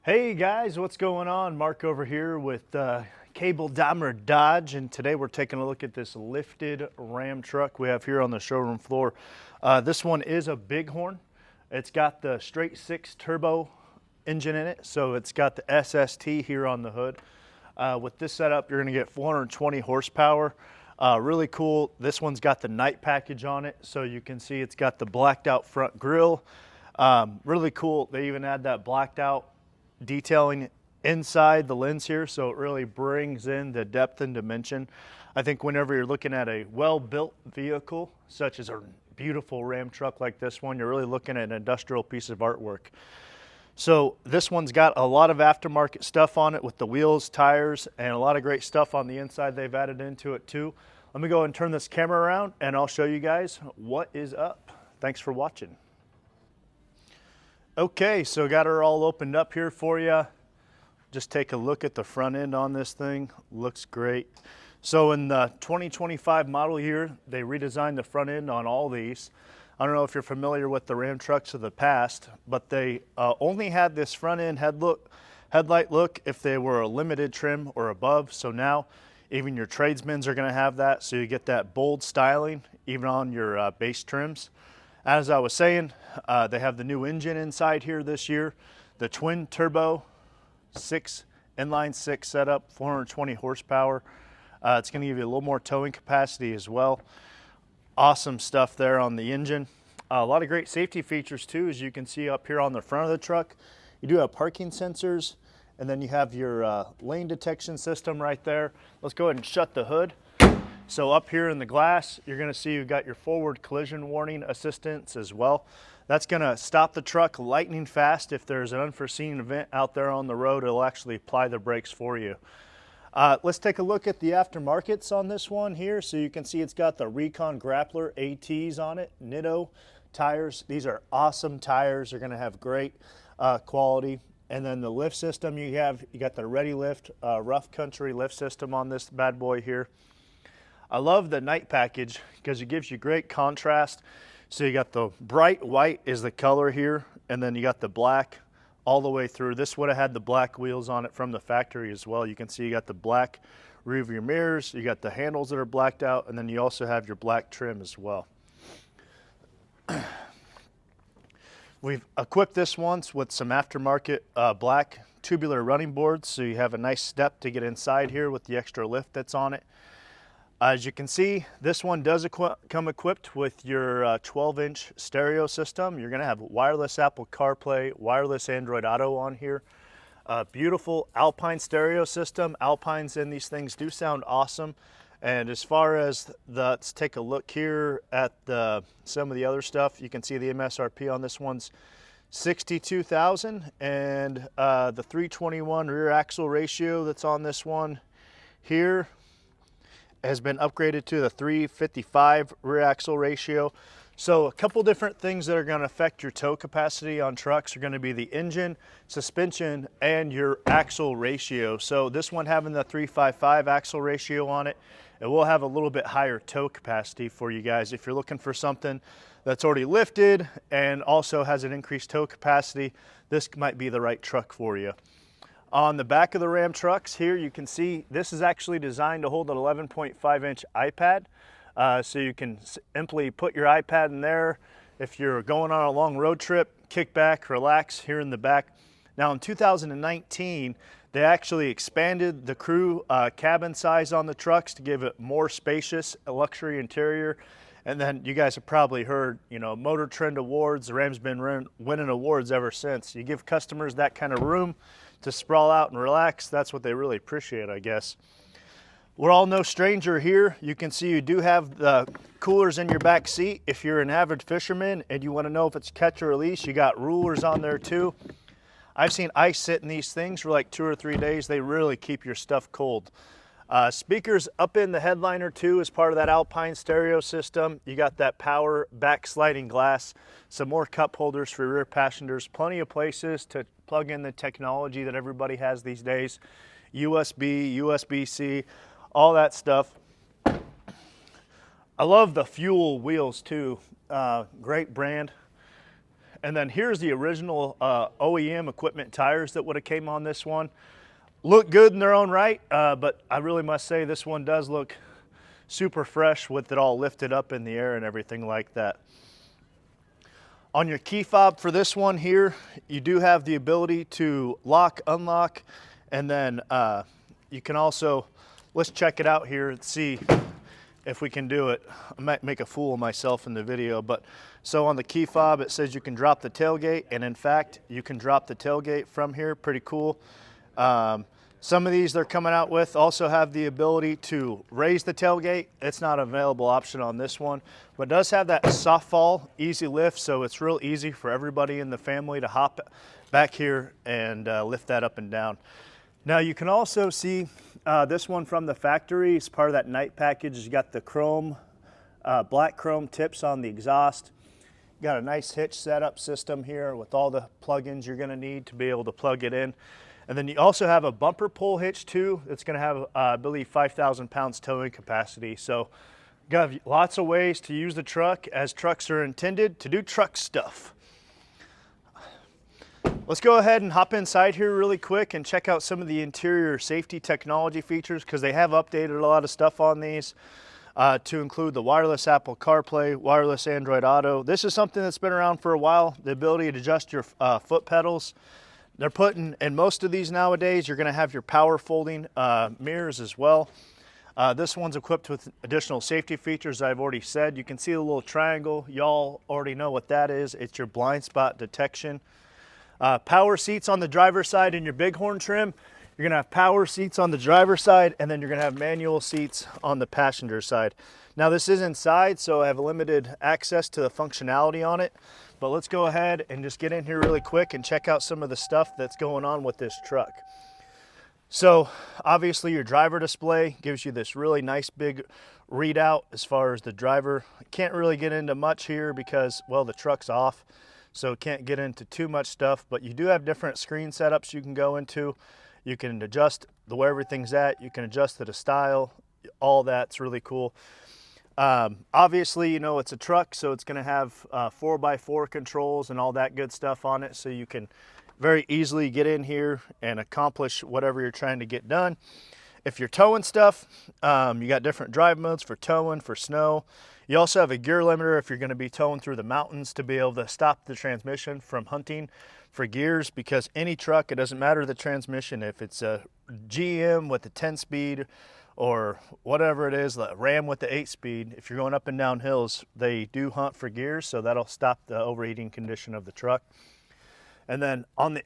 Hey guys, what's going on? Mark over here with Cable Dahmer Dodge, and today we're taking a look at this lifted Ram truck we have here on the showroom floor. This one is a Bighorn. It's got the straight six turbo engine in it, so it's got the SST here on the hood. With this setup, you're going to get 420 horsepower. Really cool. This one's got the night package on it, so you can see it's got the blacked out front grille. Really cool. They even add that blacked out detailing inside the lens here, so it really brings in the depth and dimension. I think whenever you're looking at a well-built vehicle such as a beautiful Ram truck like this one, you're really looking at an industrial piece of artwork. So this one's got a lot of aftermarket stuff on it with the wheels, tires, and a lot of great stuff on the inside they've added into it too. Let me go and turn this camera around and I'll show you guys what is up. Thanks for watching. Okay, so got her all opened up here for you. Just take a look at the front end on this thing. Looks great. So in the 2025 model year, they redesigned the front end on all these. I don't know if you're familiar with the Ram trucks of the past, but they only had this front end headlight look if they were a limited trim or above. So now even your tradesmen's are going to have that, so you get that bold styling even on your base trims. As I was saying, they have the new engine inside here this year, the twin turbo inline six setup, 420 horsepower. It's going to give you a little more towing capacity as well. Awesome stuff there on the engine. A lot of great safety features too, as you can see up here on the front of the truck. You do have parking sensors, and then you have your lane detection system right there. Let's go ahead and shut the hood. So up here in the glass, you're going to see you've got your forward collision warning assistance as well. That's going to stop the truck lightning fast. If there's an unforeseen event out there on the road, it'll actually apply the brakes for you. Let's take a look at the aftermarkets on this one here. So you can see it's got the Recon Grappler ATs on it, Nitto tires. These are awesome tires. They're going to have great quality. And then the lift system you got the Ready Lift rough country lift system on this bad boy here. I love the night package because it gives you great contrast. So you got the bright white is the color here, and then you got the black all the way through. This would have had the black wheels on it from the factory as well. You can see you got the black rear view mirrors, you got the handles that are blacked out, and then you also have your black trim as well. We've equipped this once with some aftermarket black tubular running boards, so you have a nice step to get inside here with the extra lift that's on it. As you can see, this one does come equipped with your 12-inch stereo system. You're going to have wireless Apple CarPlay, wireless Android Auto on here. Beautiful Alpine stereo system. Alpines in these things do sound awesome. And as far as let's take a look here at some of the other stuff. You can see the MSRP on this one's $62,000, and the 321 rear axle ratio that's on this one here has been upgraded to the 355 rear axle ratio. So a couple different things that are going to affect your tow capacity on trucks are going to be the engine, suspension, and your axle ratio. So this one having the 355 axle ratio on it, it will have a little bit higher tow capacity for you guys. If you're looking for something that's already lifted and also has an increased tow capacity, this might be the right truck for you. On the back of the Ram trucks here, you can see this is actually designed to hold an 11.5-inch iPad. So you can simply put your iPad in there if you're going on a long road trip, kick back, relax here in the back. Now in 2019, they actually expanded the crew cabin size on the trucks to give it more spacious, a luxury interior. And then you guys have probably heard, Motor Trend Awards, the Ram's been winning awards ever since. You give customers that kind of room to sprawl out and relax, that's what they really appreciate, I guess. We're all no stranger here. You can see you do have the coolers in your back seat. If you're an avid fisherman and you want to know if it's catch or release, you got rulers on there too. I've seen ice sit in these things for like 2 or 3 days. They really keep your stuff cold. Speakers up in the headliner too as part of that Alpine stereo system. You got that power back sliding glass, some more cup holders for rear passengers, plenty of places to plug in the technology that everybody has these days. USB, USB-C, all that stuff. I love the Fuel wheels too. Great brand. And then here's the original OEM equipment tires that would have came on this one. Look good in their own right, but I really must say this one does look super fresh with it all lifted up in the air and everything like that. On your key fob for this one here, you do have the ability to lock, unlock, and then you can also, let's check it out here and see if we can do it. I might make a fool of myself in the video, but so on the key fob it says you can drop the tailgate, and in fact you can drop the tailgate from here. Pretty cool. Some of these they're coming out with also have the ability to raise the tailgate. It's not an available option on this one, but it does have that soft fall, easy lift, so it's real easy for everybody in the family to hop back here and lift that up and down. Now you can also see this one from the factory. It's part of that night package. You got the chrome, black chrome tips on the exhaust. You got a nice hitch setup system here with all the plugins you're gonna need to be able to plug it in. And then you also have a bumper pull hitch too. It's gonna have, I believe, 5,000 pounds towing capacity. So you got lots of ways to use the truck as trucks are intended to do truck stuff. Let's go ahead and hop inside here really quick and check out some of the interior safety technology features, because they have updated a lot of stuff on these to include the wireless Apple CarPlay, wireless Android Auto. This is something that's been around for a while, the ability to adjust your foot pedals. They're putting, in most of these nowadays, you're gonna have your power folding mirrors as well. This one's equipped with additional safety features I've already said. You can see the little triangle. Y'all already know what that is. It's your blind spot detection. Power seats on the driver's side in your Bighorn trim. You're gonna have power seats on the driver's side, and then you're gonna have manual seats on the passenger side. Now this is inside, so I have limited access to the functionality on it, but let's go ahead and just get in here really quick and check out some of the stuff that's going on with this truck. So obviously your driver display gives you this really nice big readout as far as the driver. Can't really get into much here because, well, the truck's off, so can't get into too much stuff, but you do have different screen setups you can go into. You can adjust where everything's at. You can adjust it to style. All that's really cool. Obviously, you know, it's a truck, so it's going to have 4x4 controls and all that good stuff on it, so you can very easily get in here and accomplish whatever you're trying to get done. If you're towing stuff, you got different drive modes for towing, for snow. You also have a gear limiter if you're going to be towing through the mountains to be able to stop the transmission from hunting for gears, because any truck, it doesn't matter the transmission, if it's a GM with a 10-speed or whatever it is, the Ram with the 8-speed, if you're going up and down hills, they do hunt for gears, so that'll stop the overheating condition of the truck. And then on the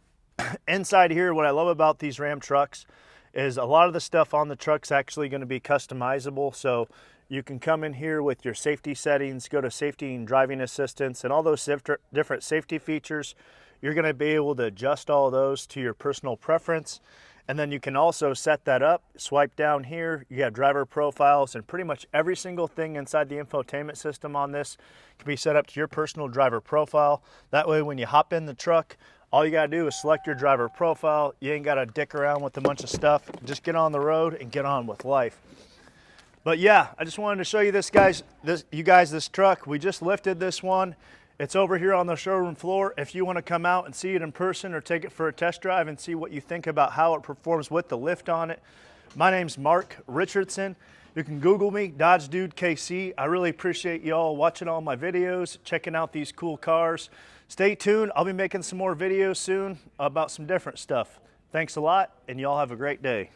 inside here, what I love about these Ram trucks is a lot of the stuff on the truck's actually going to be customizable. So you can come in here with your safety settings, go to safety and driving assistance, and all those different safety features. You're going to be able to adjust all those to your personal preference. And then you can also set that up, swipe down here, you have driver profiles, and pretty much every single thing inside the infotainment system on this can be set up to your personal driver profile. That way when you hop in the truck, all you gotta do is select your driver profile. You ain't gotta dick around with a bunch of stuff. Just get on the road and get on with life. But yeah, I just wanted to show you this truck. We just lifted this one. It's over here on the showroom floor. If you want to come out and see it in person or take it for a test drive and see what you think about how it performs with the lift on it. My name's Mark Richardson. You can Google me, Dodge Dude KC. I really appreciate y'all watching all my videos, checking out these cool cars. Stay tuned. I'll be making some more videos soon about some different stuff. Thanks a lot, and y'all have a great day.